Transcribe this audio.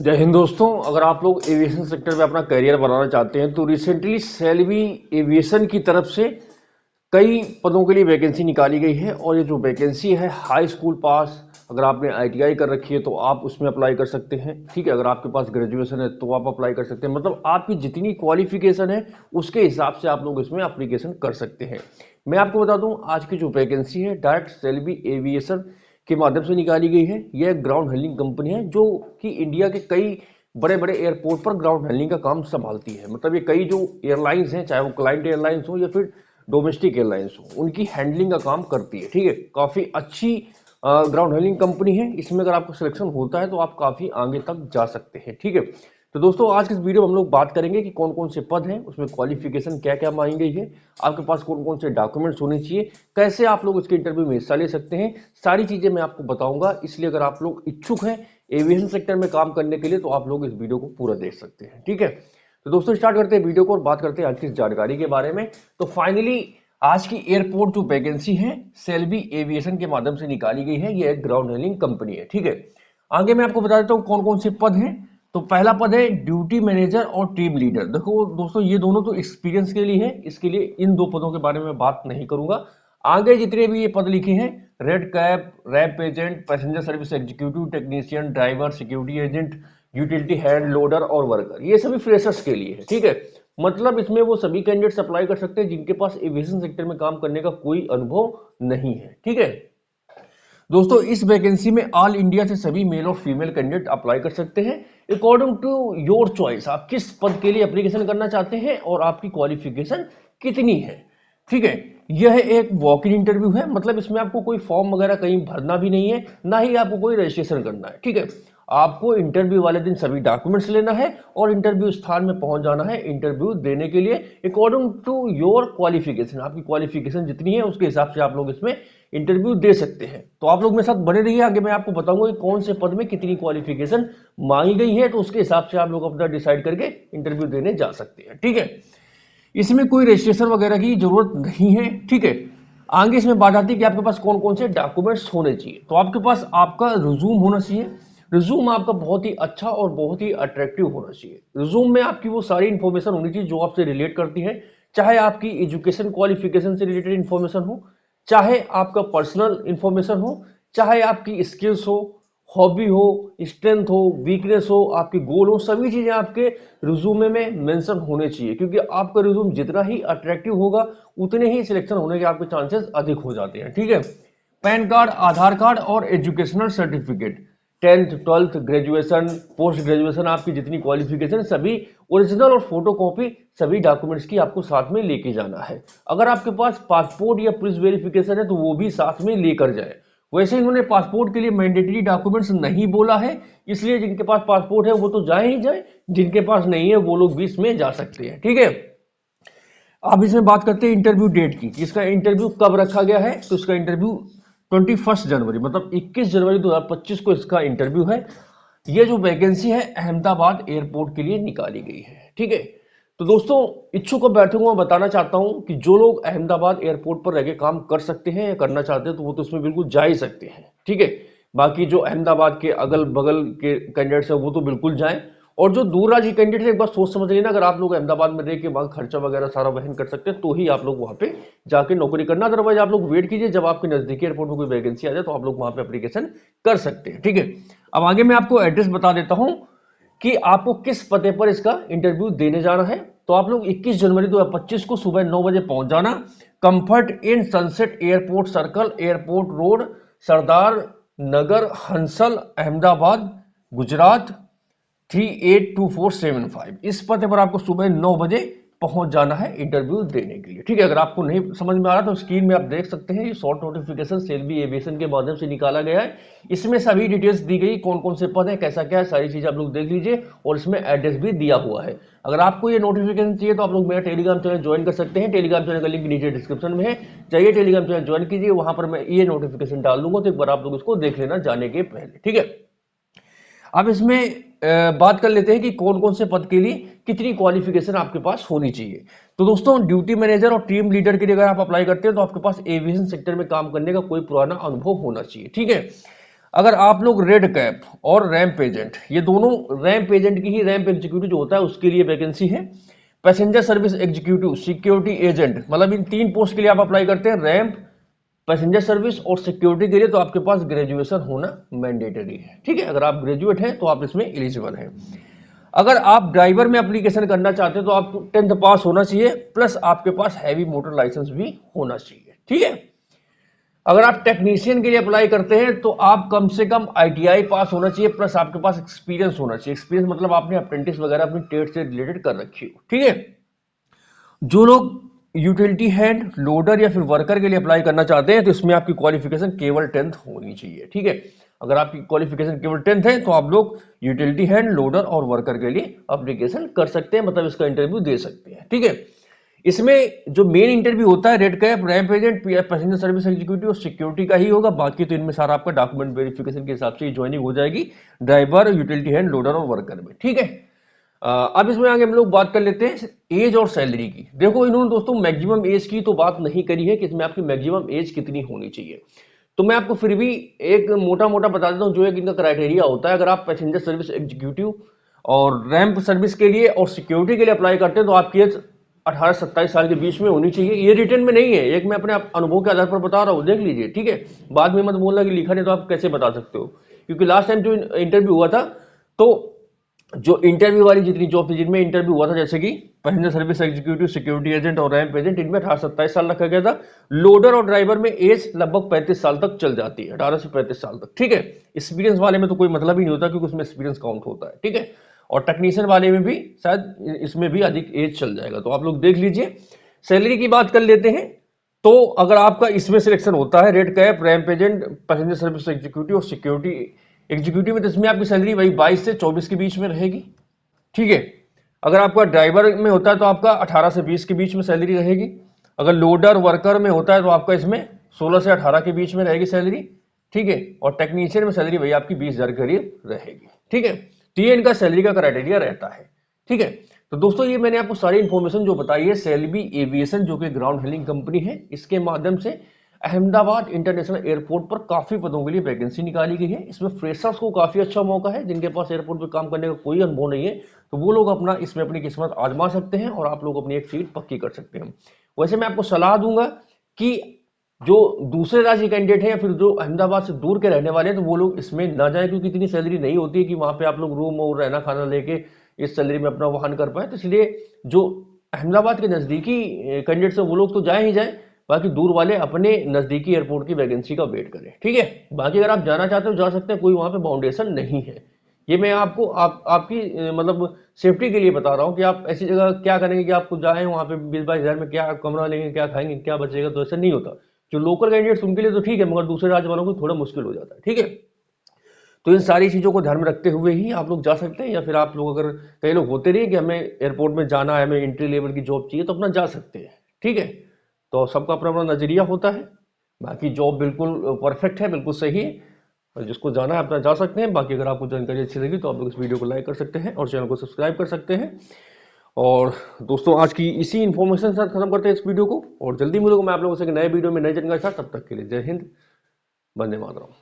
जय हिंद दोस्तों। अगर आप लोग एविएशन सेक्टर में अपना करियर बनाना चाहते हैं तो रिसेंटली सेल्वी एविएशन की तरफ से कई पदों के लिए वैकेंसी निकाली गई है। और ये जो वैकेंसी है, हाई स्कूल पास अगर आपने आईटीआई कर रखी है तो आप उसमें अप्लाई कर सकते हैं। ठीक है, अगर आपके पास ग्रेजुएशन है तो आप अप्लाई कर सकते हैं। मतलब आपकी जितनी क्वालिफिकेशन है उसके हिसाब से आप लोग इसमें अप्लीकेशन कर सकते हैं। मैं आपको बता दूं, आज की जो वैकेंसी है डायरेक्ट सेल्वी एविएशन के माध्यम से निकाली गई है। यह एक ग्राउंड हैंडलिंग कंपनी है जो कि इंडिया के कई बड़े बड़े एयरपोर्ट पर ग्राउंड हैंडलिंग का काम संभालती है। मतलब ये कई जो एयरलाइंस हैं, चाहे वो क्लाइंट एयरलाइंस हो या फिर डोमेस्टिक एयरलाइंस हो, उनकी हैंडलिंग का काम करती है। ठीक है, काफी अच्छी ग्राउंड हैंडलिंग कंपनी है। इसमें अगर आपको सिलेक्शन होता है तो आप काफी आगे तक जा सकते हैं। ठीक है, तो दोस्तों आज की इस वीडियो में हम लोग बात करेंगे कि कौन कौन से पद हैं, उसमें क्वालिफिकेशन क्या क्या मांगी गई है, आपके पास कौन कौन से डॉक्यूमेंट्स होने चाहिए, कैसे आप लोग इसके इंटरव्यू में हिस्सा ले सकते हैं। सारी चीजें मैं आपको बताऊंगा। इसलिए अगर आप लोग इच्छुक हैं एविएशन सेक्टर में काम करने के लिए तो आप लोग इस वीडियो को पूरा देख सकते हैं। ठीक है, तो दोस्तों स्टार्ट करते हैं वीडियो को और बात करते हैं आज की इस जानकारी के बारे में। तो फाइनली आज की एयरपोर्ट जो वैकेंसी है सेल्वी एविएशन के माध्यम से निकाली गई है। ये एक ग्राउंड हैंडलिंग कंपनी है। ठीक है, आगे मैं आपको बता देता हूँ कौन कौन से पद हैं। तो पहला पद है ड्यूटी मैनेजर और टीम लीडर। देखो दोस्तों, ये दोनों तो एक्सपीरियंस के लिए है, इसके लिए इन दो पदों के बारे में बात नहीं करूंगा। आगे जितने भी ये पद लिखे हैं, red cap, ramp agent, passenger service executive, technician, driver, security agent, utility hand loader और वर्कर, ये सभी फ्रेशर्स के लिए है। ठीक है, मतलब इसमें वो सभी कैंडिडेट्स अप्लाई कर सकते हैं जिनके पास एविएशन सेक्टर में काम करने का कोई अनुभव नहीं है। ठीक है दोस्तों, इस वैकेंसी में ऑल इंडिया से सभी मेल और फीमेल कैंडिडेट अप्लाई कर सकते हैं अकॉर्डिंग टू योर चॉइस। आप किस पद के लिए एप्लीकेशन करना चाहते हैं और आपकी क्वालिफिकेशन कितनी है। ठीक है, यह एक वॉक इन इंटरव्यू है। मतलब इसमें आपको कोई फॉर्म वगैरह कहीं भरना भी नहीं है, ना ही आपको कोई रजिस्ट्रेशन करना है। ठीक है, आपको इंटरव्यू वाले दिन सभी डॉक्यूमेंट्स लेना है और इंटरव्यू स्थान में पहुंच जाना है इंटरव्यू देने के लिए अकॉर्डिंग टू योर क्वालिफिकेशन। आपकी क्वालिफिकेशन जितनी है उसके हिसाब से आप लोग इसमें इंटरव्यू दे सकते हैं। तो आप लोग मेरे साथ बने रहिए, आगे मैं आपको बताऊंगा कि कौन से पद में कितनी क्वालिफिकेशन मांगी गई है, तो उसके हिसाब से आप लोग अपना डिसाइड करके इंटरव्यू देने जा सकते हैं। ठीक है, इसमें कोई रजिस्ट्रेशन वगैरह की जरूरत नहीं है। ठीक है, आगे इसमें बात आती है कि आपके पास कौन कौन से डॉक्यूमेंट्स होने चाहिए। तो आपके पास आपका रिज्यूम होना चाहिए। रिज्यूम आपका बहुत ही अच्छा और बहुत ही अट्रैक्टिव होना चाहिए। रिज्यूम में आपकी वो सारी इंफॉर्मेशन होनी चाहिए जो आपसे रिलेट करती है, चाहे आपकी एजुकेशन क्वालिफिकेशन से रिलेटेड इंफॉर्मेशन हो, चाहे आपका पर्सनल इंफॉर्मेशन हो, चाहे आपकी स्किल्स हो, हॉबी हो, स्ट्रेंथ हो, वीकनेस हो, आपके गोल हो, सभी चीजें आपके रिज्यूमे में मेंशन होने चाहिए। क्योंकि आपका रिज्यूम जितना ही अट्रैक्टिव होगा उतने ही सिलेक्शन होने के आपके चांसेस अधिक हो जाते हैं। ठीक है, पैन कार्ड, आधार कार्ड और educational certificate, 10th 12th graduation, post graduation, आपकी जितनी क्वालिफिकेशन सभी ओरिजिनल और फोटो कॉपी सभी डॉक्यूमेंट्स की आपको साथ में लेके जाना है। अगर आपके पास पासपोर्ट या पुलिस वेरिफिकेशन है तो वो भी साथ में लेकर जाए। वैसे इन्होंने पासपोर्ट के लिए मैंडेटरी डॉक्यूमेंट्स नहीं बोला है, इसलिए जिनके पास पासपोर्ट है वो तो जाए ही जाए, जिनके पास नहीं है वो लोग भी इसमें जा सकते हैं। ठीक है, अब इसमें बात करते हैं इंटरव्यू डेट की। इसका इंटरव्यू कब रखा गया है, तो इसका इंटरव्यू 21 जनवरी मतलब 21 जनवरी 2025 को इसका इंटरव्यू है। ये जो वैकेंसी है अहमदाबाद एयरपोर्ट के लिए निकाली गई है। ठीक है, तो दोस्तों इच्छुक अभ्यर्थियों को मैं बताना चाहता हूं कि जो लोग अहमदाबाद एयरपोर्ट पर रहकर काम कर सकते हैं या करना चाहते हैं तो वो तो इसमें बिल्कुल जा ही सकते हैं। ठीक है, बाकी जो अहमदाबाद के अगल बगल के कैंडिडेट्स हैं वो तो बिल्कुल जाएं। और जो दूर राज्य कैंडिडेट है एक बार सोच समझ लेना, अगर आप लोग अहमदाबाद में रह के वहां खर्चा वगैरह सारा वहन कर सकते हैं तो ही आप लोग वहां पे जाके नौकरी करना। अदरवाइज आप लोग वेट कीजिए, जब आपके नजदीकी एयरपोर्ट में कोई वैकेंसी आ जाए तो आप लोग वहां पे एप्लीकेशन कर सकते हैं। ठीक है, अब आगे मैं आपको एड्रेस बता देता हूं कि आपको किस पते पर इसका इंटरव्यू देने जाना है। तो आप लोग 21 जनवरी 2025 को सुबह 9 बजे पहुंच जाना। Comfort inn sunset airport circle, airport road, Sardar Nagar, Hansol, Ahmedabad, Gujarat 382475। इस पते पर आपको सुबह 9 बजे पहुंच जाना है इंटरव्यू देने के लिए। ठीक है, अगर आपको नहीं समझ में आ रहा तो स्क्रीन में आप देख सकते हैं, ये शॉर्ट नोटिफिकेशन सेल्वी एविएशन के माध्यम से निकाला गया है। इसमें सभी डिटेल्स दी गई, कौन कौन से पद है, कैसा क्या है, सारी चीजें आप लोग देख लीजिए और इसमें एड्रेस भी दिया हुआ है। अगर आपको ये नोटिफिकेशन चाहिए तो आप लोग मेरा टेलीग्राम चैनल ज्वाइन कर सकते हैं। टेलीग्राम चैनल का लिंक नीचे डिस्क्रिप्शन में है, जाइए टेलीग्राम चैनल ज्वाइन कीजिए, वहां पर मैं ये नोटिफिकेशन डाल दूंगा, तो एक बार आप लोग इसको देख लेना जाने के पहले। ठीक है, अब इसमें बात कर लेते हैं कि कौन कौन से पद के लिए कितनी क्वालिफिकेशन आपके पास होनी चाहिए। तो दोस्तों ड्यूटी मैनेजर और टीम लीडर के लिए अगर आप अप्लाई करते हैं तो आपके पास एविएशन सेक्टर में काम करने का कोई पुराना अनुभव होना चाहिए। ठीक है, अगर आप लोग रेड कैप और रैंप एजेंट, ये दोनों, रैंप एजेंट की ही रैंप एग्जीक्यूटिव जो होता है उसके लिए वैकेंसी है। Passenger service executive, security agent, मतलब इन 3 पोस्ट के लिए आप अप्लाई करते हैं, रैंप, पैसेंजर सर्विस और सिक्योरिटी के लिए। तो आपके पास ग्रेजुएशन होना मैंडेटरी है, ठीक है। अगर आप ग्रेजुएट हैं तो आप इसमें एलिजिबल हैं। अगर आप ड्राइवर में एप्लीकेशन करना चाहते हैं तो आपको 10th पास होना चाहिए, प्लस आपके पास हैवी मोटर लाइसेंस भी होना चाहिए, ठीक है। अगर आप टेक्नीशियन के लिए अप्लाई करते हैं तो आप कम से कम ITI पास होना चाहिए, प्लस आपके पास एक्सपीरियंस होना चाहिए। एक्सपीरियंस मतलब आपने अप्रेंटिस वगैरह अपनी ट्रेड से रिलेटेड कर रखी हो, ठीक है। जो लोग यूटिलिटी हैंड, लोडर या फिर वर्कर के लिए अप्लाई करना चाहते हैं तो इसमें आपकी क्वालिफिकेशन केवल 10th होनी चाहिए, ठीक है। अगर आपकी क्वालिफिकेशन केवल 10th है तो आप लोग यूटिलिटी हैंड, लोडर और वर्कर के लिए अप्लीकेशन कर सकते हैं, मतलब इसका इंटरव्यू दे सकते हैं, ठीक है। इसमें जो मेन इंटरव्यू होता है red cap, ramp agent, passenger service executive और सिक्योरिटी का ही होगा। बाकी तो इनमें सारा आपका डॉक्यूमेंट वेरिफिकेशन के हिसाब से ज्वाइनिंग हो जाएगी ड्राइवर, यूटिलिटी हैंड, लोडर और वर्कर में, ठीक है। अब इसमें आगे हम लोग बात कर लेते हैं एज और सैलरी की। देखो इन्होंने दोस्तों मैक्सिमम एज की तो बात नहीं करी है कि इसमें आपकी मैक्सिमम एज कितनी होनी चाहिए, तो मैं आपको फिर भी एक मोटा मोटा बता देता हूँ जो एक इनका क्राइटेरिया होता है। अगर आप पैसेंजर सर्विस एग्जीक्यूटिव और रैंप सर्विस के लिए और सिक्योरिटी के लिए अप्लाई करते हैं तो आपकी एज 18 से 27 साल के बीच में होनी चाहिए। ये रिटर्न में नहीं है, एक मैं अपने अनुभव के आधार पर बता रहा हूँ, देख लीजिए, ठीक है। बाद में मत बोलना कि लिखा नहीं तो आप कैसे बता सकते हो, क्योंकि लास्ट टाइम जो इंटरव्यू हुआ था तो जो इंटरव्यू वाली जितनी जॉब थी जिनमें इंटरव्यू हुआ था, जैसे कि passenger service executive, security agent और रैंप एजेंट, इनमें 18 से 27 साल रखा गया था। लोडर और ड्राइवर में एज लगभग 35 साल तक चल जाती है, 18 से 35 साल तक, ठीक है। एक्सपीरियंस वाले में तो कोई मतलब ही नहीं होता क्योंकि उसमें एक्सपीरियंस काउंट होता है, ठीक है। और टेक्नीशियन वाले में भी शायद इसमें भी अधिक एज चल जाएगा, तो आप लोग देख लीजिए। सैलरी की बात कर लेते हैं। तो अगर आपका इसमें सिलेक्शन होता है red cap, ramp agent, passenger service executive और सिक्योरिटी एग्जीक्यूटिव में, तो इसमें आपकी सैलरी वही 22 से 24 के बीच में रहेगी, ठीक है। अगर आपका ड्राइवर में होता है तो आपका 18 से 20 के बीच में सैलरी रहेगी। अगर लोडर वर्कर में होता है तो आपका इसमें 16 से 18 के बीच में रहेगी सैलरी, ठीक है। और टेक्नीशियन में सैलरी वही आपकी 20,000 के करीब रहेगी, ठीक है। तो ये इनका सैलरी का क्राइटेरिया रहता है, ठीक है। तो दोस्तों ये मैंने आपको सारी इंफॉर्मेशन जो बताई है सेल्बी एविएशन जो कि ग्राउंड हैंडलिंग कंपनी है, इसके माध्यम से अहमदाबाद इंटरनेशनल एयरपोर्ट पर काफी पदों के लिए वैकेंसी निकाली गई है। इसमें फ्रेशर्स को काफी अच्छा मौका है, जिनके पास एयरपोर्ट पर काम करने का कोई अनुभव नहीं है तो वो लोग अपना इसमें अपनी किस्मत आजमा सकते हैं और आप लोग अपनी एक सीट पक्की कर सकते हैं। वैसे मैं आपको सलाह दूंगा कि जो दूसरे राज्य कैंडिडेट हैं या फिर जो अहमदाबाद से दूर के रहने वाले हैं तो वो लोग इसमें ना जाए, क्योंकि इतनी सैलरी नहीं होती है कि वहां पे आप लोग रूम और रहना खाना लेके इस सैलरी में अपना वाहन कर पाए। तो इसलिए जो अहमदाबाद के नजदीकी कैंडिडेट्स हैं वो लोग तो जाए ही जाए, बाकी दूर वाले अपने नजदीकी एयरपोर्ट की वैकेंसी का वेट करें, ठीक है। बाकी अगर आप जाना चाहते हो जा सकते हैं, कोई वहां पे बाउंडेशन नहीं है। ये मैं आपको आपकी मतलब सेफ्टी के लिए बता रहा हूँ कि आप ऐसी जगह क्या करेंगे कि आपको जाए वहां पे 20-22 हज़ार में क्या कमरा लेंगे, क्या खाएंगे, क्या बचेगा, तो ऐसा नहीं होता। जो लोकल कैंडिडेट्स उनके लिए तो ठीक है, मगर दूसरे राज्य वालों को थोड़ा मुश्किल हो जाता है, ठीक है। तो इन सारी चीज़ों को ध्यान में रखते हुए ही आप लोग जा सकते हैं, या फिर आप लोग अगर कई लोग होते रहिए कि हमें एयरपोर्ट में जाना है, हमें एंट्री लेवल की जॉब चाहिए तो अपना जा सकते हैं, ठीक है। तो सबका अपना अपना नजरिया होता है। बाकी जॉब बिल्कुल परफेक्ट है, बिल्कुल सही है, और जिसको जाना है अपना जा सकते हैं। बाकी अगर आपको जानकारी अच्छी लगी तो आप लोग इस वीडियो को लाइक कर सकते हैं और चैनल को सब्सक्राइब कर सकते हैं। और दोस्तों आज की इसी इन्फॉर्मेशन के साथ खत्म करते हैं इस वीडियो को, और जल्दी मिलूंगा मैं आप लोगों से एक नए वीडियो में नई जानकारी के साथ। तब तक के लिए जय हिंद, वंदे मातरम।